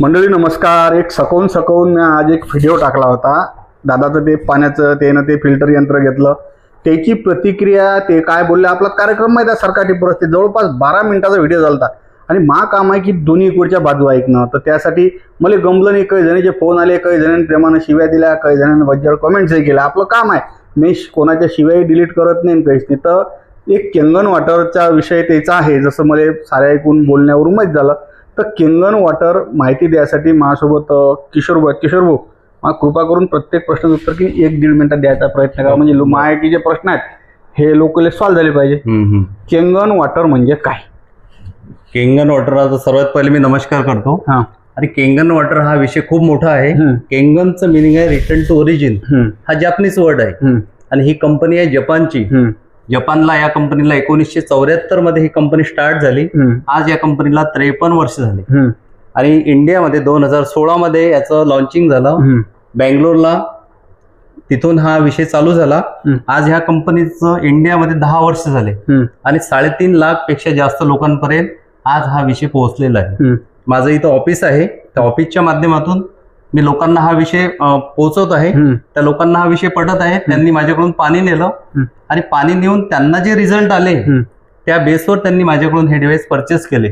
मंडळी नमस्कार. एक सकवून मी आज एक व्हिडिओ टाकला होता. दादाचं ते पाण्याचं ते फिल्टर यंत्र घेतलं, त्याची प्रतिक्रिया, ते काय बोलले, आपला कार्यक्रम माहिती आहे सरकारी परिस्थिती, जवळपास 12 मिनिटाचा व्हिडिओ झाला. आणि मा काम आहे की दोन्ही इकडच्या बाजू ऐकणं. तर त्यासाठी मला गमलं नाही. काही जणांचे फोन आले, काही जणांनी प्रेमानं शिव्या दिल्या, काही जणांनी वज्र कमेंट्सही केल्या. आपलं काम आहे, मी कोणाच्या शिव्याही डिलीट करत नाही, काहीच नाही. तर एक केंगन वॉटरचा विषय त्याचा आहे, जसं मला साऱ्या ऐकून बोलण्यावरून माहीत झालं. तर केंगन वॉटर माहिती द्यायसाठी माझ्यासोबत किशोर भाऊ, मला कृपा करून प्रत्येक प्रश्नाचं उत्तर की 1-1.5 मिनिटात द्यायचा प्रयत्न करा, म्हणजे माहिती जे प्रश्न आहेत हे लोकले सॉल्व्ह झाले पाहिजे. केंगन वॉटर म्हणजे काय? केंगन वॉटर, सर्वात पहिले मी नमस्कार करतो. आणि केंगन वॉटर हा विषय खूप मोठा आहे. केंगनचं मिनिंग आहे रिटर्न टू ओरिजिन. हा जपानीज वर्ड आहे आणि ही कंपनी आहे जपानची. जपानला या कंपनीला 1974 मध्ये ही कंपनी स्टार्ट झाली. आज या कंपनीला 53 वर्ष झाली. आणि इंडियामध्ये 2016 मध्ये याचं लॉन्चिंग झालं बँगलोरला. तिथून हा विषय चालू झाला. आज ह्या कंपनीचं इंडियामध्ये 10 वर्ष झाले आणि 3.5 लाख पेक्षा जास्त लोकांपर्यंत आज हा विषय पोहोचलेला आहे. माझं इथं ऑफिस आहे, त्या ऑफिसच्या माध्यमातून मी लोकांना हा विषय पोहोचवत आहे. त्या लोकांना हा विषय पटत आहे. त्यांनी माझ्याकडून पाणी नेलं आणि पाणी नेऊन त्यांना जे रिझल्ट आले त्या बेसवर त्यांनी माझ्याकडून हे डिव्हाइस परचेस केले.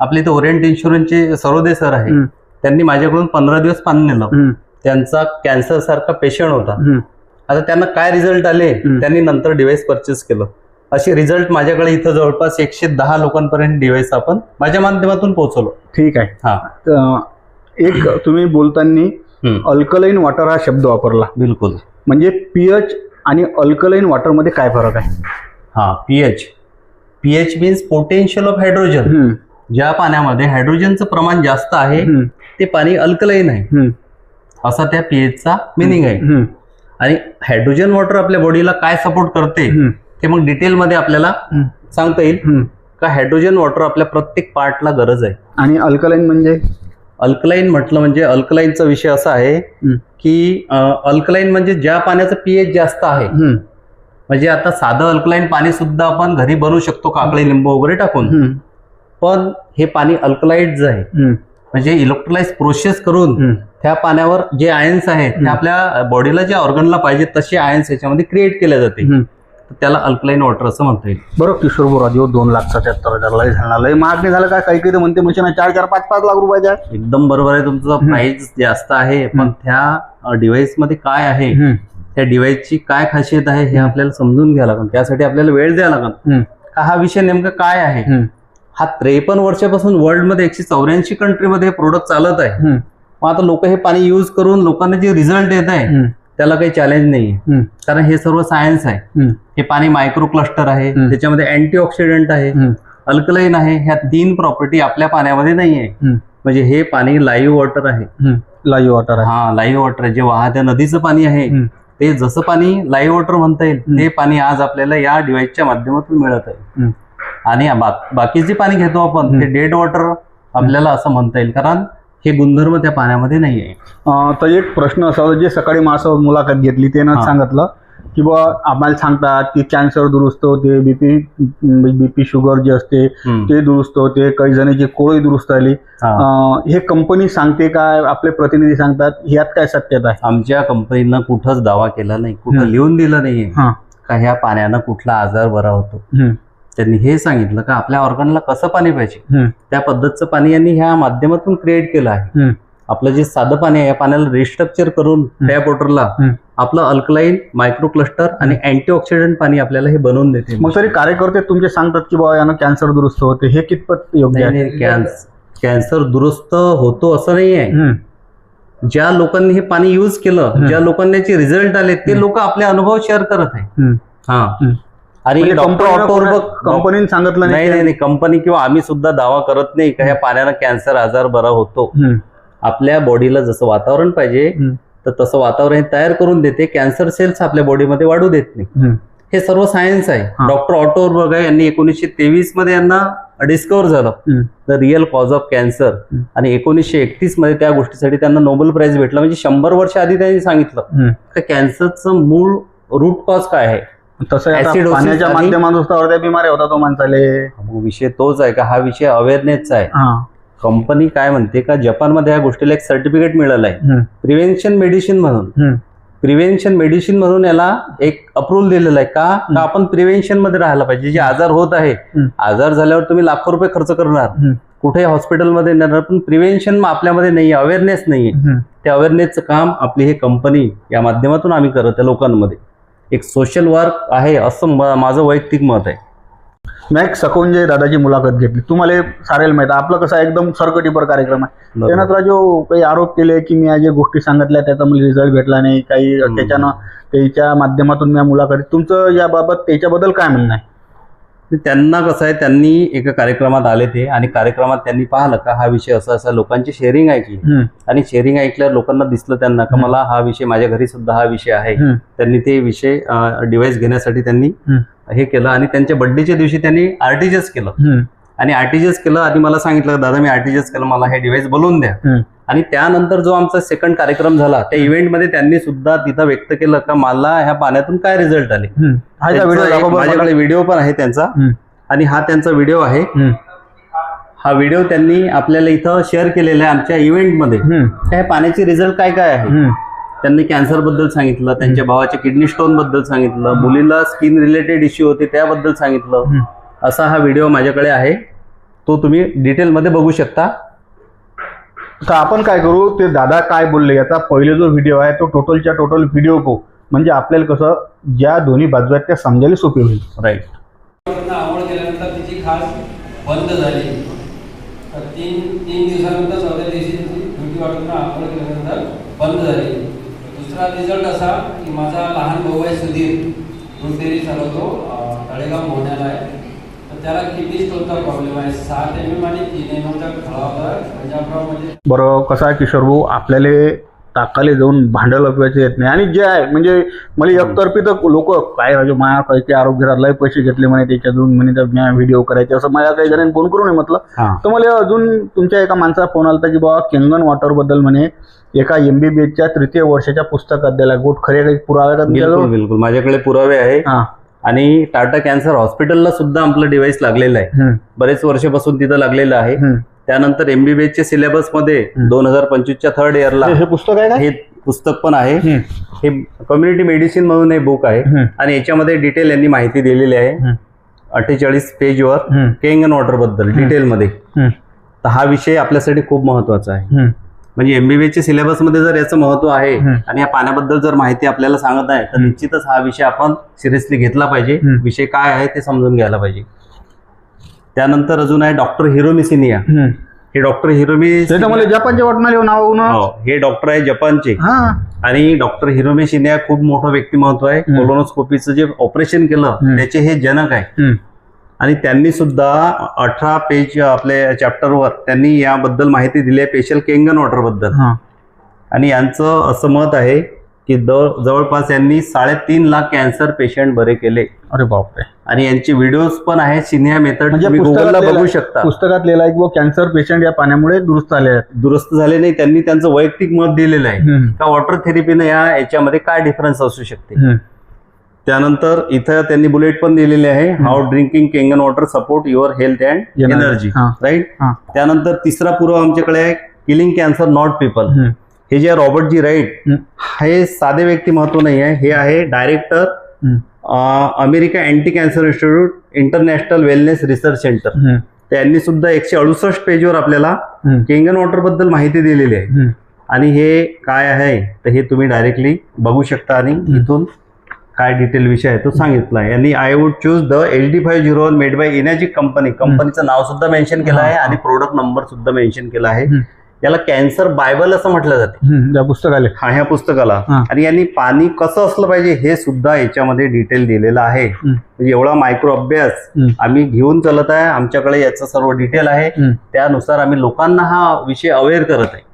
आपले इथे ओरिएंट इन्शुरन्सचे सरोदे सर आहे, त्यांनी माझ्याकडून 15 दिवस पाणी नेलं. त्यांचा कॅन्सर सारखा पेशंट होता. आता त्यांना काय रिझल्ट आले, त्यांनी नंतर डिव्हाइस परचेस केलं. असे रिझल्ट माझ्याकडे इथं जवळपास 110 लोकांपर्यंत डिव्हाइस आपण माझ्या माध्यमातून पोहोचवलो. ठीक आहे. हा, एक तुम्ही बोलताना अल्कलाइन वॉटर हा शब्द वापरला. बिलकुल. म्हणजे पीएच आणि अल्कलाइन वॉटर मध्ये काय फरक आहे? हा, pH means potential of hydrogen. ज्या पाण्यामध्ये हायड्रोजनचं प्रमाण जास्त आहे ते पाणी अल्कलाइन आहे, असा त्या पीएचचा मिनिंग आहे. आणि हायड्रोजन वॉटर आपल्या बॉडीला काय सपोर्ट करते ते मग डिटेलमध्ये आपल्याला सांगता येईल का. हायड्रोजन वॉटर आपल्या प्रत्येक पार्टला गरज आहे. आणि अल्कलाइन म्हणजे? अल्कलाइन म्हटलं म्हणजे अल्कलाइनचा विषय असा आहे की अल्कलाइन म्हणजे ज्या पाण्याचं पीएच जास्त आहे. म्हणजे आता साधं अल्कलाइन पाणी सुद्धा आपण घरी बनवू शकतो, काकडी लिंबू वगैरे टाकून. पण हे पाणी अल्कलाइड्स आहे, म्हणजे इलेक्ट्रोलाइज प्रोसेस करून त्या पाण्यावर जे आयन्स आहेत ते आपल्या बॉडीला ज्या ऑर्गनला पाहिजे तसे आयन्स याच्यामध्ये क्रिएट केले जाते. त्याला अल्कलाइन वॉटर असं म्हणता येईल. बरोबर. किशोर बोराजी 2,77,000 लय झाला, लय महाग नाही झालं काय? काही काही म्हणते मशीन 4-4, 5-5 लाख रुपयाच्या. एकदम बरोबर आहे तुमचं. प्राइस जास्त आहे, पण त्या डिव्हाइस मध्ये काय आहे, त्या डिव्हाइसची काय खासियत आहे हे आपल्याला समजून घ्यावं लागेल. त्यासाठी आपल्याला वेळ द्यावा लागेल का हा विषय नेमका काय आहे. हा 53 वर्षापासून वर्ल्ड मध्ये 184 कंट्रीमध्ये हे प्रोडक्ट चालत आहे. मग आता लोक हे पाणी युज करून लोकांना जे रिझल्ट येत आहे त्याला काही चॅलेंज नाही, कारण हे सर्व सायन्स आहे. हे पाणी मायक्रो क्लस्टर आहे, त्याच्यामध्ये अँटीऑक्सिडंट आहे, अल्कलाइन आहे. ह्या 3 प्रॉपर्टी आपल्या पाण्यामध्ये नाही आहे. म्हणजे हे पाणी लाईव्ह वॉटर आहे. लाईव्ह वॉटर आहे. हा, लाईव्ह वॉटर आहे. जे वाहत्या नदीचं पाणी आहे ते जसं पाणी लाईव्ह वॉटर म्हणता येईल ते पाणी आज आपल्याला या डिव्हाइसच्या माध्यमातून मिळत आहे. आणि बाकी जे पाणी घेतो आपण ते डेड वॉटर आपल्याला असं म्हणता येईल, कारण हे गुणधर्म त्या पाण्यामध्ये नाही आहे. तर एक प्रश्न असा, जे सकाळी माझं मुलाखत घेतली त्यानं सांगितलं की बा आम्हाला सांगतात की कॅन्सर दुरुस्त होते, बीपी शुगर जे असते ते दुरुस्त होते, काही जणांची कोळी दुरुस्त आली. हे कंपनी सांगते काय, आपले प्रतिनिधी सांगतात, यात काय सत्यता आहे? आमच्या कंपनीनं कुठंच दावा केला नाही, कुठं लिहून दिलं नाहीये का ह्या पाण्यानं कुठला आजार बरा होतो. त्यांनी हे सांगितलं का आपल्या ऑर्गनला कसं पाणी पाहिजे त्या पद्धतीचं पाणी यांनी ह्या माध्यमातून क्रिएट केलं आहे. आपलं जे साधं पाणी आहे या पाण्याला रिस्ट्रक्चर करून टॅप वॉटरला आपलं अल्कलाइन, मायक्रो क्लस्टर आणि अँटीऑक्सिडंट पाणी आपल्याला हे बनवून देते. मग तरी कार्यकर्ते तुमचे सांगतात की बाबा यानं कॅन्सर दुरुस्त होते, हे कितपत योग्य आहे? कॅन्सर दुरुस्त होतो असं नाही आहे. ज्या लोकांनी हे पाणी युज केलं, ज्या लोकांनी याचे रिझल्ट आले ते लोक आपले अनुभव शेअर करत आहे. आणि कंपनीने सांगितलं नाही, कंपनी किंवा आम्ही सुद्धा दावा करत नाही का ह्या पाण्यानं कॅन्सर आजार बरा होतो. आपल्या बॉडीला जसं वातावरण पाहिजे तर तसं वातावरण तयार करून देते. कॅन्सर सेल्स आपल्या बॉडीमध्ये वाढू देत नाही. हे सर्व सायन्स आहे. डॉक्टर ऑटो वर्बर यांनी 1923 मध्ये यांना डिस्कवर झालं the real cause of cancer, आणि 1931 मध्ये त्या गोष्टीसाठी त्यांना नोबेल प्राइज भेटला. म्हणजे 100 वर्ष आधी त्यांनी सांगितलं की कॅन्सरचं मूळ रूट कॉज काय आहे. तसं पाण्याच्या माध्यमातून अर्ध्या बिमारी होता तो माणसाले. विषय तोच आहे का, हा विषय अवेअरनेसचा आहे. कंपनी काय म्हणते का जपानमध्ये या गोष्टीला एक सर्टिफिकेट मिळालं आहे प्रिव्हेन्शन मेडिसिन म्हणून. प्रिव्हेन्शन मेडिसिन म्हणून याला एक अप्रुव्हल दिलेलं आहे का आपण प्रिव्हेन्शन मध्ये राहायला पाहिजे. जे आजार होत आहे, आजार झाल्यावर तुम्ही लाखो रुपये खर्च करणार, कुठे हॉस्पिटलमध्ये नेणार, पण प्रिव्हेन्शन आपल्यामध्ये नाहीये, अवेअरनेस नाहीये. त्या अवेअरनेसचं काम आपली ही कंपनी या माध्यमातून आम्ही करत आहे. लोकांमध्ये एक सोशल वर्क आहे असं माझं वैयक्तिक मत आहे. मी एक सकोंजे दादाची मुलाखत घेतली. तुम्हाला सारेल माहिती आपलं कसं एकदम सरकटीपर कार्यक्रम आहे. त्यानंतर जो काही आरोप केले की मी ज्या गोष्टी सांगितल्या त्याचा मला रिझल्ट भेटला नाही, काही त्याच्यानं त्याच्या माध्यमातून मी मुलाखत, तुमचं याबाबत त्याच्याबद्दल काय म्हणणं आहे? त्यांना कसं आहे, त्यांनी एका कार्यक्रमात आले ते आणि कार्यक्रमात त्यांनी पाहिलं का हा विषय असा असा, लोकांची शेअरिंग ऐकली आणि शेअरिंग ऐकल्यावर लोकांना दिसलं त्यांना का मला हा विषय, माझ्या घरी सुद्धा हा विषय आहे. त्यांनी ते विषय डिव्हाइस घेण्यासाठी त्यांनी हे केलं आणि त्यांच्या बर्थडेच्या दिवशी त्यांनी आरटीजीएस केलं आणि आरटीजीएस केलं आणि मला सांगितलं दादा मी आरटीजीएस केलं, मला हे डिव्हाइस बोलवून द्या. आणि त्यानंतर जो आमचा सेकंड कार्यक्रम झाला त्या इव्हेंटमध्ये त्यांनी सुद्धा तिथं व्यक्त केलं का मला ह्या पाण्यातून काय रिझल्ट आले. माझ्याकडे व्हिडिओ पण आहे त्यांचा आणि हा त्यांचा व्हिडिओ आहे. हा व्हिडिओ त्यांनी आपल्याला इथं शेअर केलेला आहे आमच्या इव्हेंटमध्ये. ह्या पाण्याचे रिझल्ट काय काय आहे, त्यांनी कॅन्सर बद्दल सांगितलं, त्यांच्या भावाच्या किडनी स्टोन बद्दल सांगितलं, मुलीला स्किन रिलेटेड इश्यू होते त्याबद्दल सांगितलं. असा हा व्हिडिओ माझ्याकडे आहे, तो तुम्ही डिटेलमध्ये बघू शकता. तर आपण काय करू, ते दादा काय बोलले याचा पहिले जो व्हिडिओ आहे तो टोटलच्या टोटल व्हिडिओ पाहू, म्हणजे आपल्याला कसं ज्या दोन्ही बाजू आहेत त्या समजायला सोपे होईल. राईट. आवड केल्यानंतर तिची खास बंद झाली. तर तीन दिवसानंतर 14 दिवशी ड्युटी वाटून आवड केल्यानंतर बंद झाली. दुसरा रिझल्ट असा की माझा लहान भाऊ आहे सुधीर, दूध डेअरी चालवतो, तळेगाव मोहण्याला आहे. तर त्याला किडनी स्टोनचा प्रॉब्लेम आहे. 7 mm आणि 3 mm चा खळा होता पंजाबरावमध्ये. बरं कसं आहे किशोर भाऊ, आपल्याला ताकाले जाऊन भांडं लपवायचे येत नाही आणि जे आहे म्हणजे मला एकतर्फी तर लोक काय राजू माया काही आरोग्याला पैसे घेतले म्हणे त्याच्यातून म्हणे तर मी व्हिडिओ करायचे असं माझ्या काही जणांनी फोन करू नये म्हटलं. तर मला अजून तुमच्या एका माणसाचा फोन आला की बाबा केंगन वॉटर बद्दल म्हणे एका MBBSच्या 3य वर्षाच्या पुस्तकात द्यायला गोट खरे काही पुरावे का? बिलकुल माझ्याकडे पुरावे आहे आणि टाटा कॅन्सर हॉस्पिटलला सुद्धा आपलं डिव्हाइस लागलेलं आहे, बरेच वर्षापासून तिथं लागलेलं आहे. त्यानंतर MBBSच्या सिलेबस मध्ये 2025च्या 3rd इयरला हे पुस्तक आहे, हे पुस्तक पण आहे. हे कम्युनिटी मेडिसिन म्हणून हे बुक आहे आणि याच्यामध्ये डिटेल यांनी माहिती दिलेली आहे 48 पेजवर केंगन वॉटर बद्दल डिटेलमध्ये. तर हा विषय आपल्यासाठी खूप महत्वाचा आहे. म्हणजे MBBSच्या सिलेबस मध्ये जर याचं महत्व आहे आणि या पाण्याबद्दल जर माहिती आपल्याला सांगत आहे तर निश्चितच हा विषय आपण सिरियसली घेतला पाहिजे. विषय काय आहे ते समजून घ्यायला पाहिजे. त्यानंतर अजून आहे डॉक्टर हिरोमी सिनिया. हे डॉक्टर हिरोमी जपानचे वाटणारे नाव, हे डॉक्टर आहे जपानचे आणि डॉक्टर हिरोमी सिनिया खूप मोठं व्यक्तिमत्व आहे. कोलोनोस्कोपीचं जे ऑपरेशन केलं त्याचे हे जनक आहे आणि त्यांनी सुद्धा 18 पेज आपल्या चॅप्टरवर त्यांनी याबद्दल माहिती दिली आहे स्पेशल केंगन वॉटर बद्दल. आणि यांचं असं मत आहे की जवळपास यांनी 3.5 लाख कॅन्सर पेशंट बरे केले. अरे बापरे. आणि यांचे व्हिडिओज पण आहेत. सिनिया मेथड गुगलला बघू शकता. पुस्तकात लिहिलं आहे की कॅन्सर पेशंट या पाण्यामुळे दुरुस्त झाले नाही. त्यांनी त्यांचं वैयक्तिक मत दिलेलं आहे का वॉटर थेरपीने याच्यामध्ये काय डिफरन्स असू शकते. त्यानंतर इथं त्यांनी बुलेट पण दिलेले आहे, how drinking Kangen water support your health and energy. Right. त्यानंतर तिसरा पुरावा आमच्याकडे आहे किलिंग कॅन्सर नॉट पीपल. हे जे रॉबर्ट जी राईट हे साधे व्यक्ती महत्व नाही आहे, हे आहे director America anti cancer institute international wellness research centre. त्यांनी सुद्धा 168 पेजवर आपल्याला केंगन वॉटर बद्दल माहिती दिलेली आहे. आणि हे काय आहे तर हे तुम्ही डायरेक्टली बघू शकता आणि इथून काय डिटेल विषय आहे तो सांगितला आहे. आणि I would choose the HD501 made by इनॅजी कंपनीचं नाव सुद्धा मेन्शन केलं आहे आणि प्रोडक्ट नंबर सुद्धा मेन्शन केला आहे. याला कॅन्सर बायबल असं म्हटलं जाते पुस्तकाला. ह्या पुस्तकाला. आणि यांनी पाणी कसं असलं पाहिजे हे सुद्धा याच्यामध्ये डिटेल दिलेलं आहे. म्हणजे एवढा मायक्रो अभ्यास आम्ही घेऊन चालत आहे. आमच्याकडे याचं सर्व डिटेल आहे, त्यानुसार आम्ही लोकांना हा विषय अवेअर करत आहे.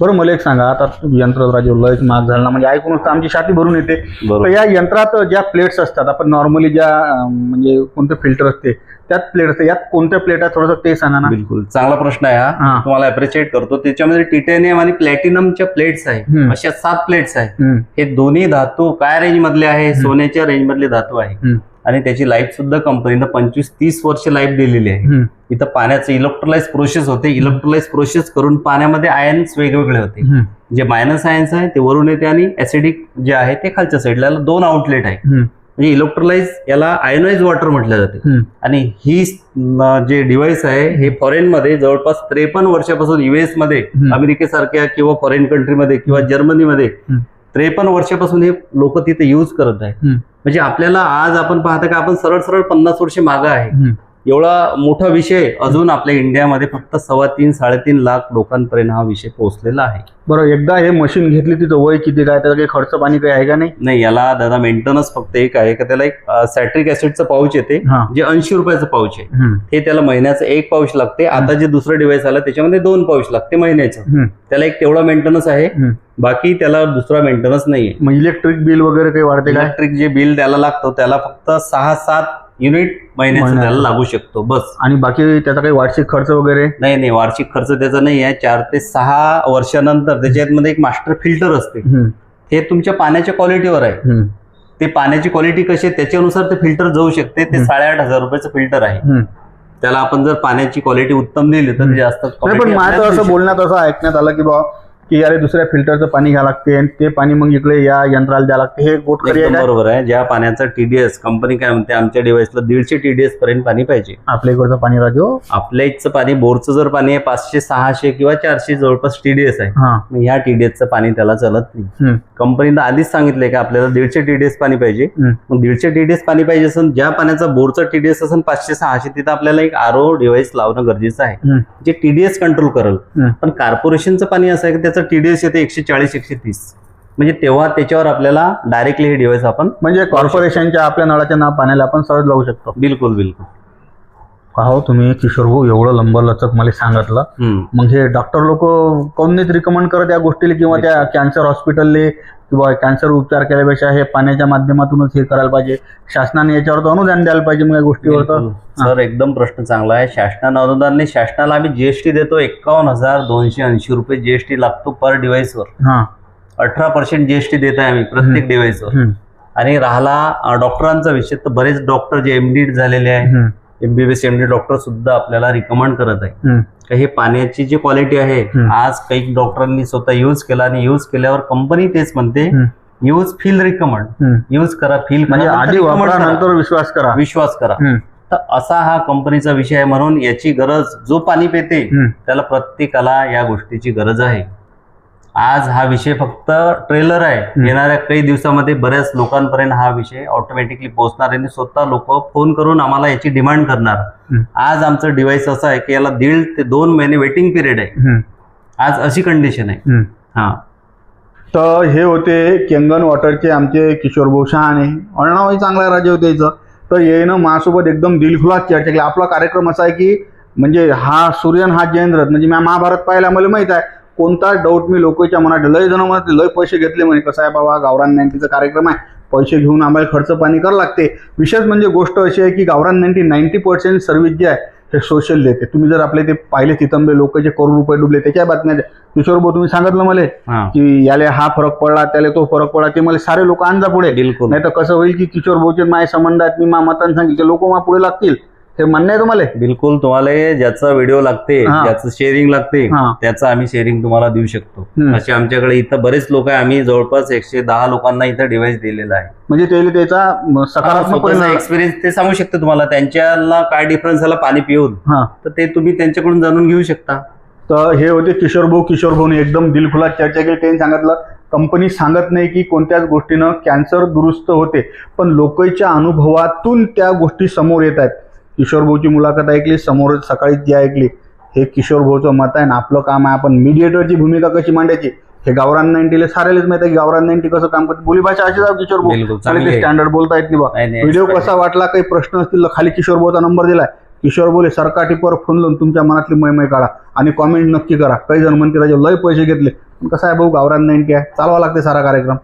बरं मला एक सांगा, आता यंत्रात लयच महाग झाला म्हणजे ऐकूनच आमची छाती भरून येते. तर या यंत्रात ज्या प्लेट्स असतात, आपण नॉर्मली ज्या म्हणजे कोणतं फिल्टर असते त्यात प्लेट असते, यात कोणत्या प्लेट आहे थोडंसं ते सांगा ना. बिलकुल चांगला प्रश्न आहे हा, तुम्हाला अप्रिशिएट करतो. त्याच्यामध्ये टिटॅनियम आणि प्लॅटिनमच्या प्लेट्स आहे, अशा 7 प्लेट्स आहे. हे दोन्ही धातू काय रेंज मधले आहे, सोन्याच्या रेंज मधले धातू आहे आणि त्याची लाईफ सुद्धा कंपनीनं 25-30 वर्ष लाईफ दिलेली आहे. इथं पाण्याचं इलेक्ट्रोलाइज प्रोसेस होते. इलेक्ट्रोलाइज प्रोसेस करून पाण्यामध्ये आयन्स वेगवेगळे होते. जे मायनस आयन्स आहे ते वरून येते आणि ऍसिडिक जे आहे ते खालच्या साईडला. 2 आउटलेट आहे. म्हणजे इलेक्ट्रोलाइज याला आयनाइज वॉटर म्हटलं जाते. आणि ही जे डिव्हाइस आहे हे फॉरेन मध्ये जवळपास 53 वर्षापासून US मध्ये, अमेरिकेसारख्या किंवा फॉरेन कंट्रीमध्ये किंवा जर्मनीमध्ये 53 वर्षापासून हे लोक तिथे युज करत आहेत. म्हणजे आपल्याला आज आपण पाहता का आपण सरळ सरळ 50 वर्ष मागं आहे. एवढा मोठा विषय अजून आपल्या इंडियामध्ये फक्त 3.5-3.5 लाख लोकांपर्यंत हा विषय पोहोचलेला आहे. बरं, एकदा हे मशीन घेतली तिचं वय किती, काय त्याचा काही खर्च पाणी काही आहे का नाही? नाही, याला दादा मेंटेनन्स फक्त एक आहे का त्याला एक सॅट्रिक ऍसिडचं पाऊच येते जे 80 रुपयाचं पाऊच आहे. हे त्याला महिन्याचं 1 पाऊच लागते. आता जे दुसरं डिव्हाइस आलं त्याच्यामध्ये 2 पाऊच लागते महिन्याचं. त्याला एक तेवढा मेंटेनन्स आहे, बाकी त्याला दुसरा मेंटेनन्स नाहीये. मग इलेक्ट्रिक बिल वगैरे काही वाढते का? इलेक्ट्रिक जे बिल त्याला लागतो त्याला फक्त 6-7 युनिट महिन्याचं त्याला लागू शकतो बस. आणि बाकी त्याचा काही वार्षिक खर्च वगैरे? नाही, वार्षिक खर्च त्याचा नाही आहे. 4 ते 6 वर्षानंतर त्याच्यामध्ये एक मास्टर फिल्टर असते. हे तुमच्या पाण्याच्या क्वालिटीवर आहे. ते पाण्याची क्वालिटी कशी आहे त्याच्यानुसार ते फिल्टर जाऊ शकते. ते 8,500 रुपयाचं फिल्टर आहे. त्याला आपण जर पाण्याची क्वालिटी उत्तम दिली तर जास्त. पण माझं असं बोलण्यात असं ऐकण्यात आलं की बाबा की अरे दुसऱ्या फिल्टरचं पाणी घ्यावं लागते आणि ते पाणी मग इकडे या यंत्राला द्यावं लागते. हे गोट खरी आहे? बरोबर आहे. ज्या पाण्याचा TDS कंपनी काय म्हणते आमच्या डिव्हाइसला 150 TDS पर्यंत पाणी पाहिजे. आपल्या इकडचं पाणी राजू, आपल्या इथचं पाणी बोरचं जर पाणी आहे 500-600 किंवा 400 जवळपास TDS आहे. मग ह्या TDSचं पाणी त्याला चालत नाही. कंपनीनं आधीच सांगितलंय की आपल्याला 150 TDS पाणी पाहिजे. मग 150 TDS पाणी पाहिजे असेल, ज्या पाण्याचा बोरचा TDS असेल 500-600 तिथं आपल्याला एक RO डिव्हाइस लावणं गरजेचं आहे जे TDS कंट्रोल करेल. पण कॉर्पोरेशनचं पाणी असं आहे की त्याचं TDS येते 140-130. म्हणजे तेव्हा त्याच्यावर आपल्याला डायरेक्टली हे डिव्हाइस आपण म्हणजे कॉर्पोरेशनच्या आपल्या नळाच्या पाण्याला आपण सहज लावू शकतो. बिलकुल. हो, तुम्ही किशोर भाऊ एवढं लंबलचक मला सांगितलं. मग हे डॉक्टर लोक कोण नाहीत रिकमेंड करत या गोष्टीला, किंवा त्या कॅन्सर हॉस्पिटलले किंवा कॅन्सर उपचार केल्यापेक्षा हे पाण्याच्या माध्यमातूनच हे करायला पाहिजे. शासनाने याच्यावर तर अनुदान द्यायला पाहिजे मग या गोष्टीवर. तर सर एकदम प्रश्न चांगला आहे. शासनानं अनुदान नाही, शासनाला आम्ही GST देतो. 51,280 रुपये GST लागतो पर डिव्हाइसवर. 18% GST देत आहे आम्ही प्रत्येक डिव्हाइसवर. आणि राहिला डॉक्टरांचा विषय, तर बरेच डॉक्टर जे MD झालेले आहे, MBBS MD डॉक्टर सुद्धा आपल्याला रिकमेंड करत आहे की हे पाण्याची जी क्वालिटी आहे, आज काही डॉक्टरांनी स्वतः युज केला आणि युज केल्यावर कंपनी तेच म्हणते यूज फील रिकमेंड, यूज करा, फील म्हणजे आधी वापरा नंतर विश्वास करा. तर असा हा कंपनीचा विषय आहे. म्हणून याची गरज, जो पाणी पिते त्याला प्रत्येकाला या गोष्टीची गरज आहे. आज हा विषय फक्त ट्रेलर आहे. येणाऱ्या काही दिवसामध्ये बऱ्याच लोकांपर्यंत हा विषय ऑटोमॅटिकली पोहोचणार आणि स्वतः लोक फोन करून आम्हाला याची डिमांड करणार. आज आमचं डिव्हाइस असं आहे की याला 1.5 ते 2 महिने वेटिंग पिरियड आहे. आज अशी कंडिशन आहे. तर हे होते केंगन वॉटरचे आमचे किशोर भाऊ शहाणे. अण्णाही चांगला राजे होते याचं. तर येणं माझ्यासोबत एकदम दिलखुलास चर्चा केली. आपला कार्यक्रम असा आहे की म्हणजे हा सूर्यन हा जयेंद्र, म्हणजे मी महाभारत पाहायला मला माहित आहे. कोणता डाऊट मी लोकांच्या मनात, लय जण म्हणत लय पैसे घेतले म्हणे. कसं आहे बाबा, गावरान 90चा कार्यक्रम आहे, पैसे घेऊन आम्हाला खर्च पाणी करावं लागते. विशेष म्हणजे गोष्ट अशी आहे की गावरान 90% सर्व्हिस जे आहे हे सोशल देते. तुम्ही जर आपले ते पाहिले तिथंबे लोक जे करोड रुपये डुबले त्याच्या बातम्या, किशोर भाऊ तुम्ही सांगितलं मला की याला हा फरक पडला, त्याला तो फरक पडला, ते मला सारे लोक आणजा पुढे. नाही तर कसं होईल की किशोर भाऊचे माझे संबंध आहेत, मी मतांना सांगितले लोक मा पुढे लागतील. हे म्हणणं आहे तुम्हाला? बिलकुल. तुम्हाला ज्याचा व्हिडिओ लागते, ज्याचं शेअरिंग लागते, त्याचं आम्ही शेअरिंग तुम्हाला देऊ शकतो. असे आमच्याकडे इथं बरेच लोक आहे. आम्ही जवळपास 110 लोकांना इथं डिव्हाइस दिलेला आहे. म्हणजे त्याचा सकारात्मक एक्सपिरियन्स ते सांगू शकते तुम्हाला. त्यांच्याला काय डिफरन्स झाला पाणी पिऊन, तर ते तुम्ही त्यांच्याकडून जाणून घेऊ शकता. तर हे होते किशोर भाऊने एकदम दिलखुलास चर्चा केली. त्यांनी सांगितलं कंपनी सांगत नाही की कोणत्याच गोष्टीनं कॅन्सर दुरुस्त होते, पण लोकांच्या अनुभवातून त्या गोष्टी समोर येत आहेत. किशोर भाऊची मुलाखत ऐकली, समोर सकाळी जी ऐकली, हे किशोर भाऊचं मत आहे. आणि आपलं काम आहे आपण मीडिएटरची भूमिका कशी मांडायची हे गावरान 90ला सारेलाच माहिती आहे की गावरान 90 कसं काम करते. बोली भाषा अशी जाऊ किशोर भाऊ स्टँडर्ड बोलता येत नाही बा. व्हिडिओ कसा वाटला, काही प्रश्न असतील तर खाली किशोर भाऊचा नंबर दिलाय. किशोर बोले सरकार टिपवर फोन लावून तुमच्या मनातली मैमय काढा आणि कॉमेंट नक्की करा. काही जण म्हणते लय पैसे घेतले, कसं आहे भाऊ गावरान 90 आहे, चालवा लागते सारा कार्यक्रम.